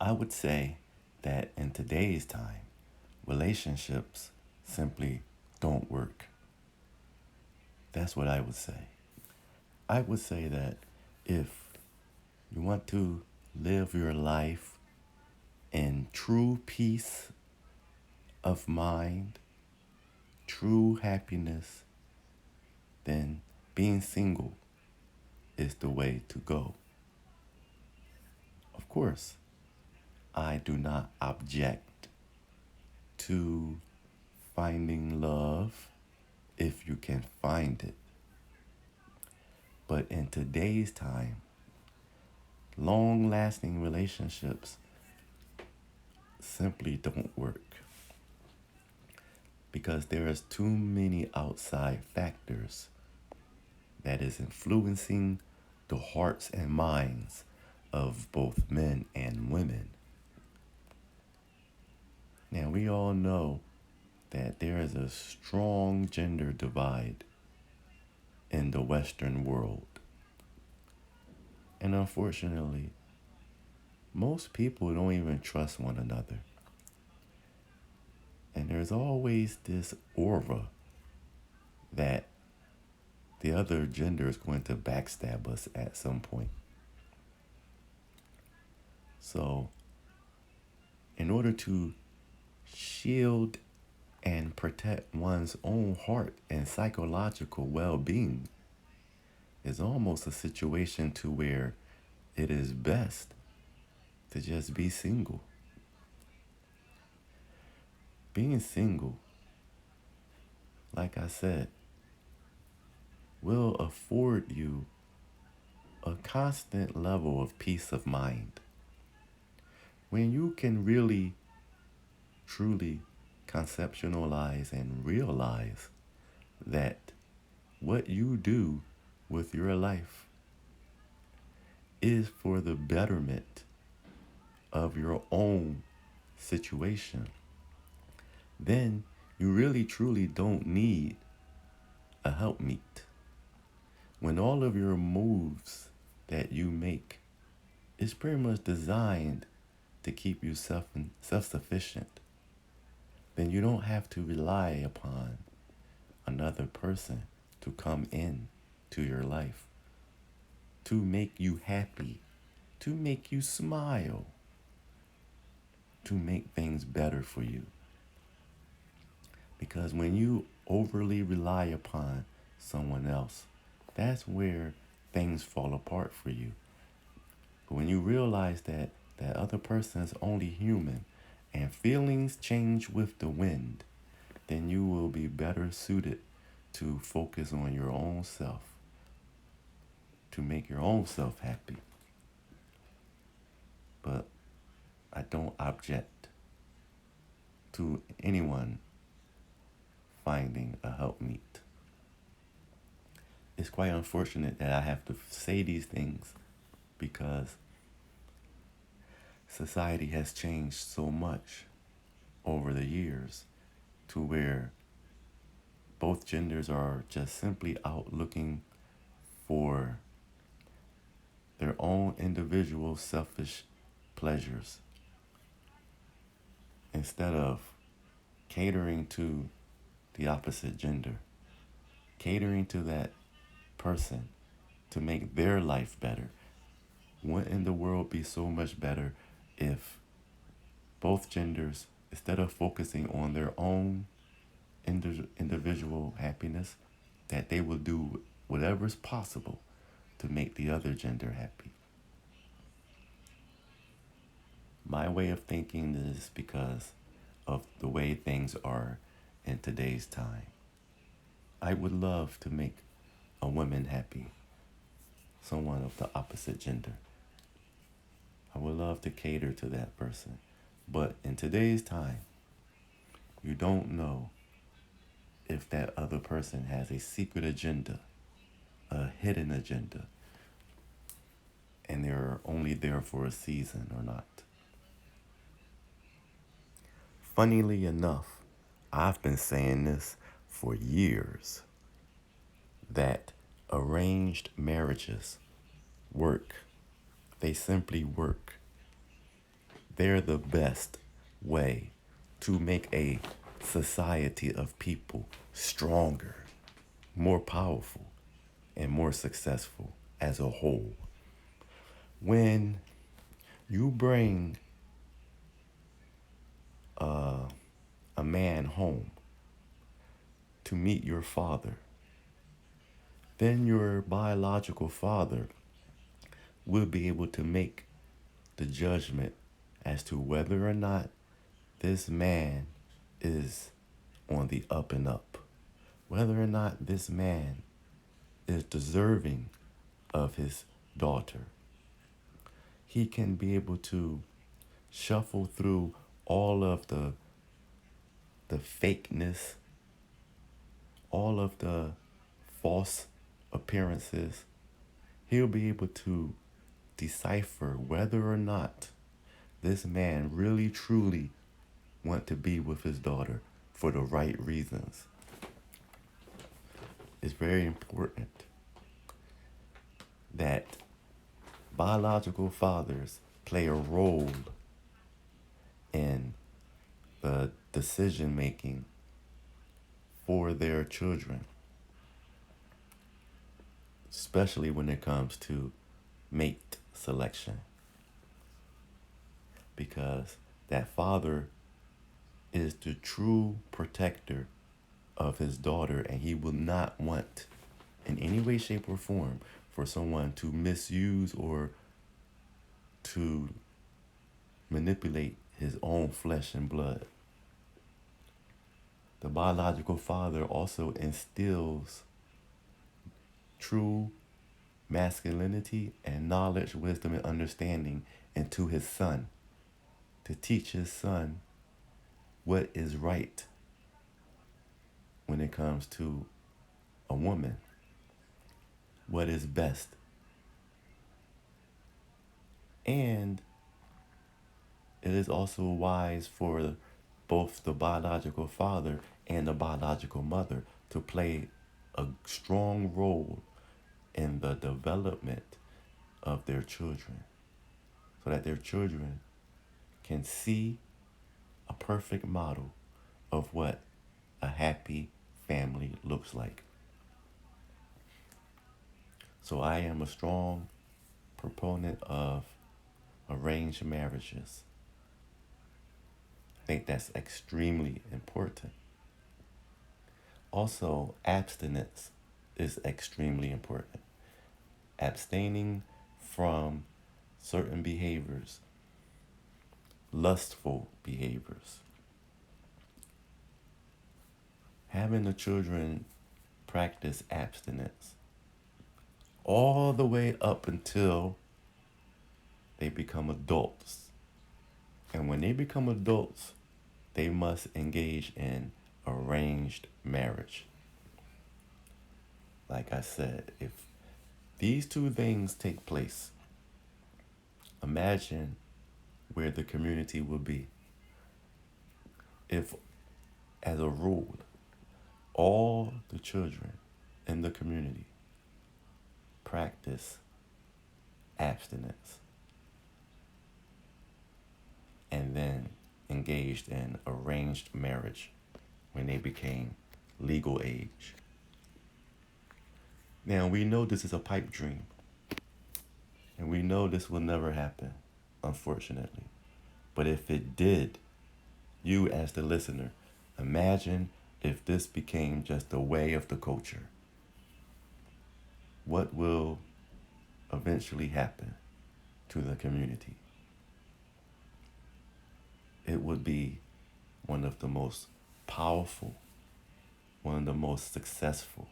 I would say that in today's time, relationships simply don't work. That's what I would say. I would say that if you want to live your life in true peace of mind, true happiness, then being single is the way to go. Of course, I do not object to finding love if you can find it. But in today's time, long lasting relationships simply don't work because there is too many outside factors that is influencing the hearts and minds of both men and women. Now, we all know that there is a strong gender divide in the Western world. And unfortunately, most people don't even trust one another. And there's always this aura that the other gender is going to backstab us at some point. So, in order to shield and protect one's own heart and psychological well-being is almost a situation to where it is best to just be single. Being single, like I said, will afford you a constant level of peace of mind. When you can really, truly conceptualize and realize that what you do with your life is for the betterment of your own situation, then you really truly don't need a helpmeet. When all of your moves that you make is pretty much designed to keep you self-sufficient, then you don't have to rely upon another person to come in to your life, to make you happy, to make you smile, to make things better for you. Because when you overly rely upon someone else, that's where things fall apart for you. But when you realize that that other person is only human and feelings change with the wind, then you will be better suited to focus on your own self, to make your own self happy. But I don't object to anyone finding a helpmeet. It's quite unfortunate that I have to say these things because society has changed so much over the years to where both genders are just simply out looking for their own individual selfish pleasures instead of catering to the opposite gender, catering to that person to make their life better. Wouldn't the world be so much better if both genders, instead of focusing on their own individual happiness, that they will do whatever is possible to make the other gender happy? My way of thinking is because of the way things are in today's time. I would love to make a woman happy, someone of the opposite gender. I would love to cater to that person. But in today's time, you don't know if that other person has a secret agenda, a hidden agenda, and they're only there for a season or not. Funnily enough, I've been saying this for years that arranged marriages work. They simply work. they're the best way to make a society of people stronger, more powerful, and more successful as a whole. When you bring a man home to meet your father, then your biological father will be able to make the judgment as to whether or not this man is on the up and up, whether or not this man is deserving of his daughter. He can be able to shuffle through all of the fakeness, all of the false appearances. He'll be able to decipher whether or not this man really truly want to be with his daughter for the right reasons. It's very important that biological fathers play a role in the decision making for their children, especially when it comes to mate selection, because that father is the true protector of his daughter, and he will not want in any way, shape, or form for someone to misuse or to manipulate his own flesh and blood. The biological father also instills true masculinity and knowledge, wisdom, and understanding into his son to teach his son what is right when it comes to a woman, what is best. And it is also wise for both the biological father and the biological mother to play a strong role in the development of their children, so that their children can see a perfect model of what a happy family looks like. So I am a strong proponent of arranged marriages. I think that's extremely important. Also, abstinence is extremely important. Abstaining from certain behaviors, lustful behaviors. Having the children practice abstinence all the way up until they become adults. And when they become adults, they must engage in arranged marriage. Like I said, if these two things take place, imagine where the community will be. If, as a rule, all the children in the community practice abstinence and then engaged in arranged marriage when they became legal age. Now, we know this is a pipe dream, and we know this will never happen, unfortunately. But if it did, you as the listener, imagine if this became just a way of the culture. What will eventually happen to the community? It would be one of the most powerful, one of the most successful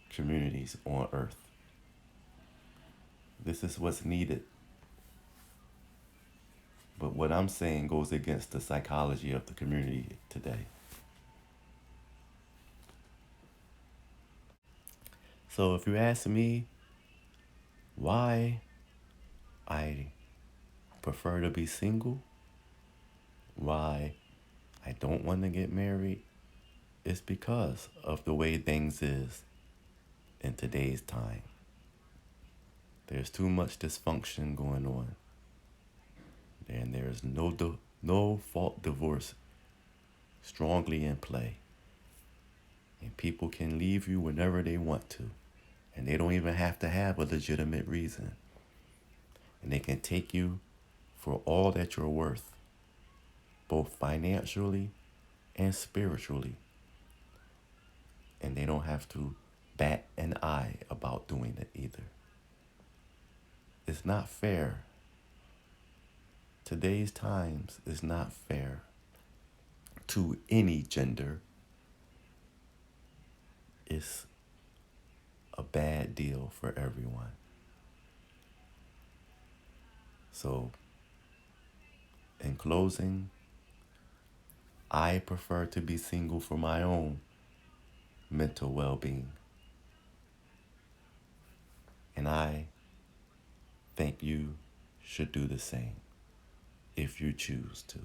communities on earth. This is what's needed. But what I'm saying goes against the psychology of the community today. So if you ask me why I prefer to be single, why I don't want to get married, it's because of the way things is in today's time. There's too much dysfunction going on. There's no fault divorce strongly in play. And people can leave you whenever they want to. And they don't even have to have a legitimate reason. And they can take you for all that you're worth, both financially and spiritually. And they don't have to bat an eye about doing it either. It's not fair. Today's times is not fair to any gender. It's a bad deal for everyone. So, in closing, I prefer to be single for my own mental well-being. And I think you should do the same if you choose to.